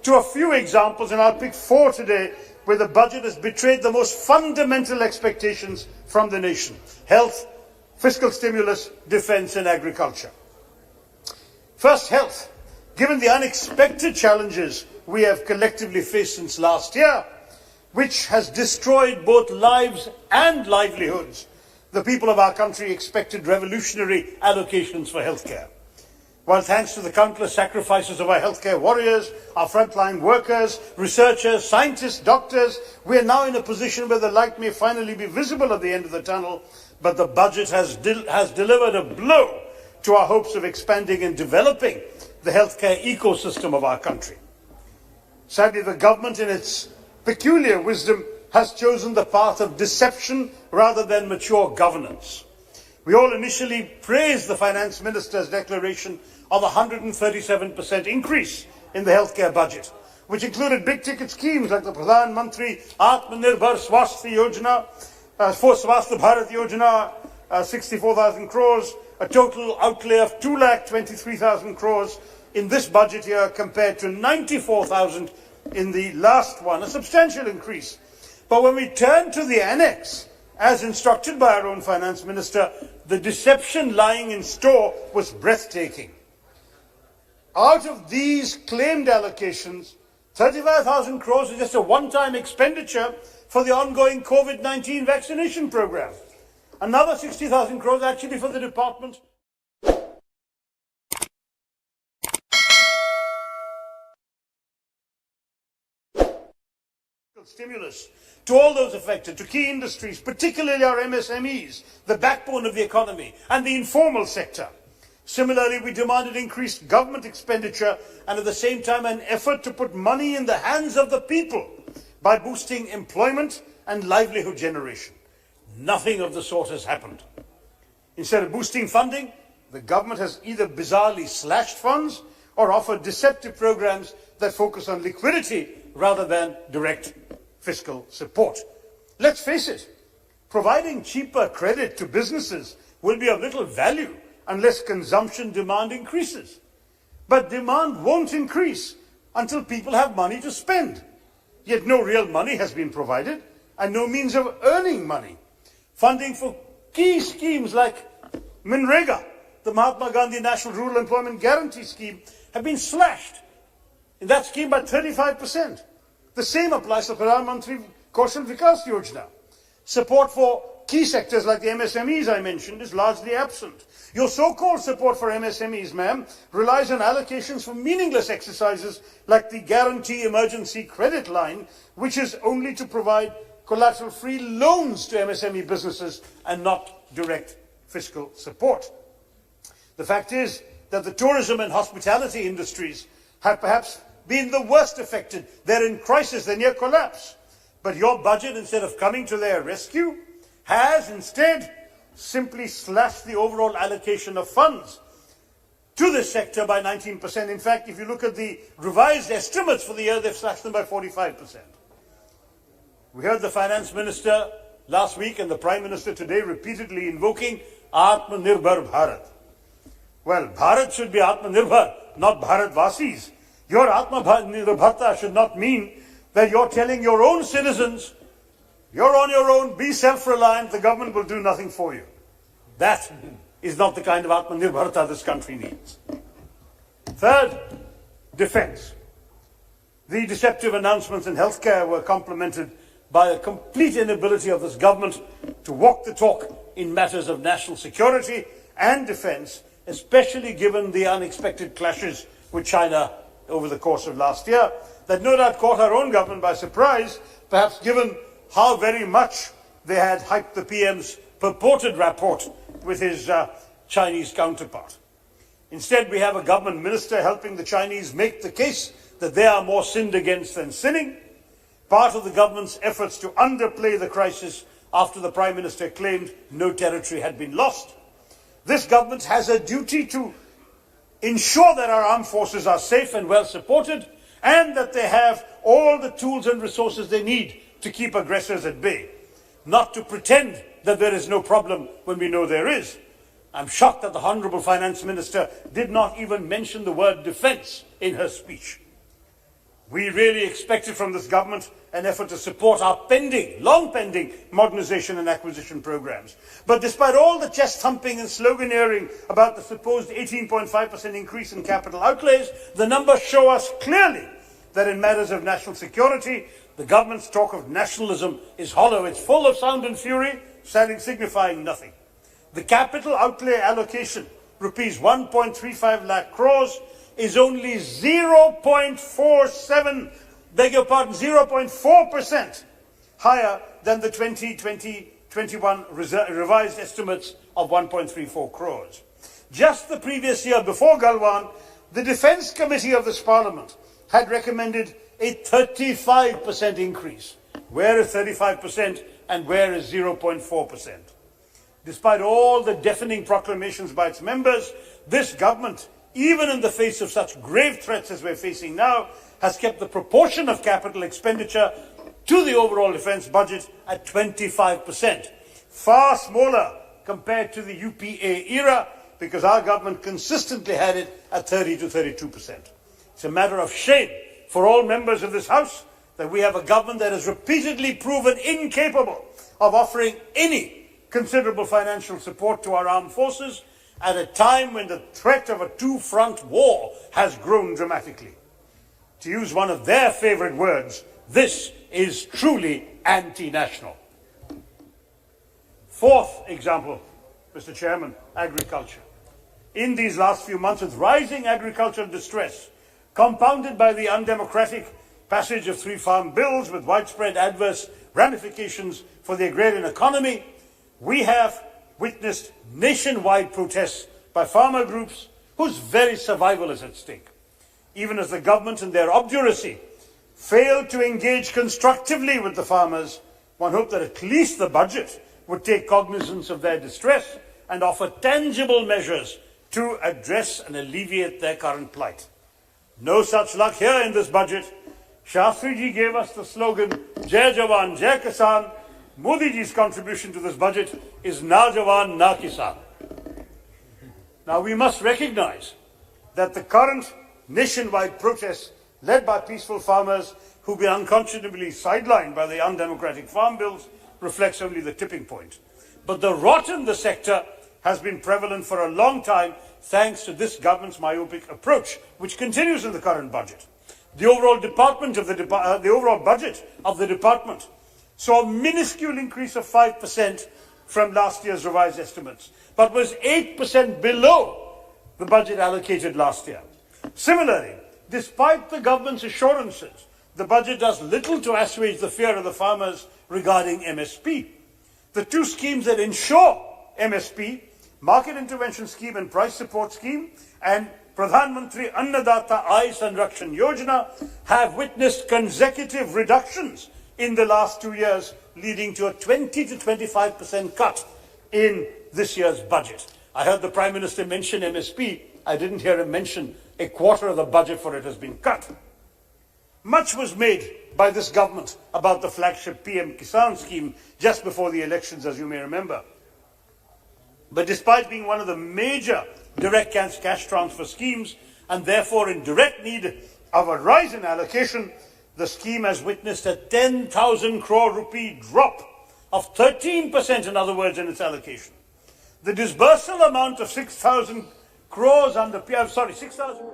to a few examples, and I'll pick four today, where the budget has betrayed the most fundamental expectations from the nation: health, fiscal stimulus, defence and agriculture. First, health. Given the unexpected challenges we have collectively faced since last year, which has destroyed both lives and livelihoods, the people of our country expected revolutionary allocations for healthcare. While thanks to the countless sacrifices of our healthcare warriors, our frontline workers, researchers, scientists, doctors, we are now in a position where the light may finally be visible at the end of the tunnel, but the budget has delivered a blow to our hopes of expanding and developing the healthcare ecosystem of our country. Sadly, the government, in its peculiar wisdom, has chosen the path of deception rather than mature governance. We all initially praised the Finance Minister's declaration of a 137% increase in the healthcare budget, which included big-ticket schemes like the Pradhan Mantri Atmanirbhar Swasthya Yojana, for Swasthya Bharat Yojana, 64,000 crores, a total outlay of 2,23,000 crores in this budget year compared to 94,000 in the last one, a substantial increase. But when we turn to the annex, as instructed by our own Finance Minister, the deception lying in store was breathtaking. Out of these claimed allocations, 35,000 crores is just a one-time expenditure for the ongoing COVID-19 vaccination program. Another 60,000 crores actually for the department stimulus to all those affected, to key industries, particularly our MSMEs, the backbone of the economy, and the informal sector. Similarly, we demanded increased government expenditure and at the same time an effort to put money in the hands of the people by boosting employment and livelihood generation. Nothing of the sort has happened. Instead of boosting funding, the government has either bizarrely slashed funds or offered deceptive programs that focus on liquidity rather than direct fiscal support. Let's face it, providing cheaper credit to businesses will be of little value unless consumption demand increases. But demand won't increase until people have money to spend. Yet no real money has been provided and no means of earning money. Funding for key schemes like Minrega, the Mahatma Gandhi National Rural Employment Guarantee Scheme, have been slashed in that scheme by 35%. The same applies to Pradhan Mantri Kaushal Vikas Yojana. Support for key sectors like the MSMEs I mentioned is largely absent. Your so-called support for MSMEs, ma'am, relies on allocations for meaningless exercises like the Guarantee Emergency Credit Line, which is only to provide collateral-free loans to MSME businesses and not direct fiscal support. The fact is that the tourism and hospitality industries have perhaps been the worst affected. They're in crisis, they're near collapse. But your budget, instead of coming to their rescue, has instead simply slashed the overall allocation of funds to this sector by 19%. In fact, if you look at the revised estimates for the year, they've slashed them by 45%. We heard the Finance Minister last week and the Prime Minister today repeatedly invoking Atmanirbhar Bharat. Well, Bharat should be Atmanirbhar, not Bharatvasis. Your Atmanirbharta should not mean that you're telling your own citizens, you're on your own, be self-reliant, the government will do nothing for you. That is not the kind of Atmanirbharta this country needs. Third, defence. The deceptive announcements in healthcare were complemented by a complete inability of this government to walk the talk in matters of national security and defence, especially given the unexpected clashes with China over the course of last year, that no doubt caught our own government by surprise, perhaps given how very much they had hyped the PM's purported rapport with his Chinese counterpart. Instead, we have a government minister helping the Chinese make the case that they are more sinned against than sinning, part of the government's efforts to underplay the crisis after the Prime Minister claimed no territory had been lost. This government has a duty to ensure that our armed forces are safe and well supported, and that they have all the tools and resources they need to keep aggressors at bay, not to pretend that there is no problem when we know there is. I'm shocked that the Honourable Finance Minister did not even mention the word defence in her speech. We really expected from this government an effort to support our long pending modernization and acquisition programs. But despite all the chest thumping and sloganeering about the supposed 18.5% increase in capital outlays, the numbers show us clearly that in matters of national security, the government's talk of nationalism is hollow. It's full of sound and fury, signifying nothing. The capital outlay allocation, rupees 1.35 lakh crores, is only 0.4% higher than the 2020-21 revised estimates of 1.34 crores. Just the previous year, before Galwan, the Defence Committee of this Parliament had recommended a 35% increase. Where is 35% and where is 0.4%? Despite all the deafening proclamations by its members, this government, even in the face of such grave threats as we're facing now, has kept the proportion of capital expenditure to the overall defence budget at 25%, far smaller compared to the UPA era, because our government consistently had it at 30 to 32%. It's a matter of shame for all members of this House that we have a government that has repeatedly proven incapable of offering any considerable financial support to our armed forces at a time when the threat of a two-front war has grown dramatically. To use one of their favourite words, this is truly anti-national. Fourth example, Mr. Chairman, agriculture. In these last few months, with rising agricultural distress, compounded by the undemocratic passage of 3 farm bills with widespread adverse ramifications for the agrarian economy, we have witnessed nationwide protests by farmer groups whose very survival is at stake. Even as the government, in their obduracy, failed to engage constructively with the farmers, one hoped that at least the budget would take cognizance of their distress and offer tangible measures to address and alleviate their current plight. No such luck here in this budget. Shastri ji gave us the slogan, Jai Jawan, Jai Kisan. Modi ji's contribution to this budget is Na Jawan, Na Kisan. Now we must recognize that the current nationwide protests led by peaceful farmers who've been unconscionably sidelined by the undemocratic farm bills reflects only the tipping point. But the rot in the sector has been prevalent for a long time thanks to this government's myopic approach, which continues in the current budget. The overall budget of the department saw a minuscule increase of 5% from last year's revised estimates, but was 8% below the budget allocated last year. Similarly, despite the government's assurances, the budget does little to assuage the fear of the farmers regarding MSP. The two schemes that ensure MSP, Market Intervention Scheme and Price Support Scheme, and Pradhan Mantri Annadata Aay Sanrakshan Yojana, have witnessed consecutive reductions in the last 2 years, leading to a 20 to 25% cut in this year's budget. I heard the Prime Minister mention MSP. I didn't hear him mention a quarter of the budget for it has been cut. Much was made by this government about the flagship PM Kisan scheme just before the elections, as you may remember. But despite being one of the major direct cash transfer schemes, and therefore in direct need of a rise in allocation, the scheme has witnessed a 10,000 crore rupee drop of 13%, in other words, in its allocation. The disbursal amount of 6,000 crores under 6,000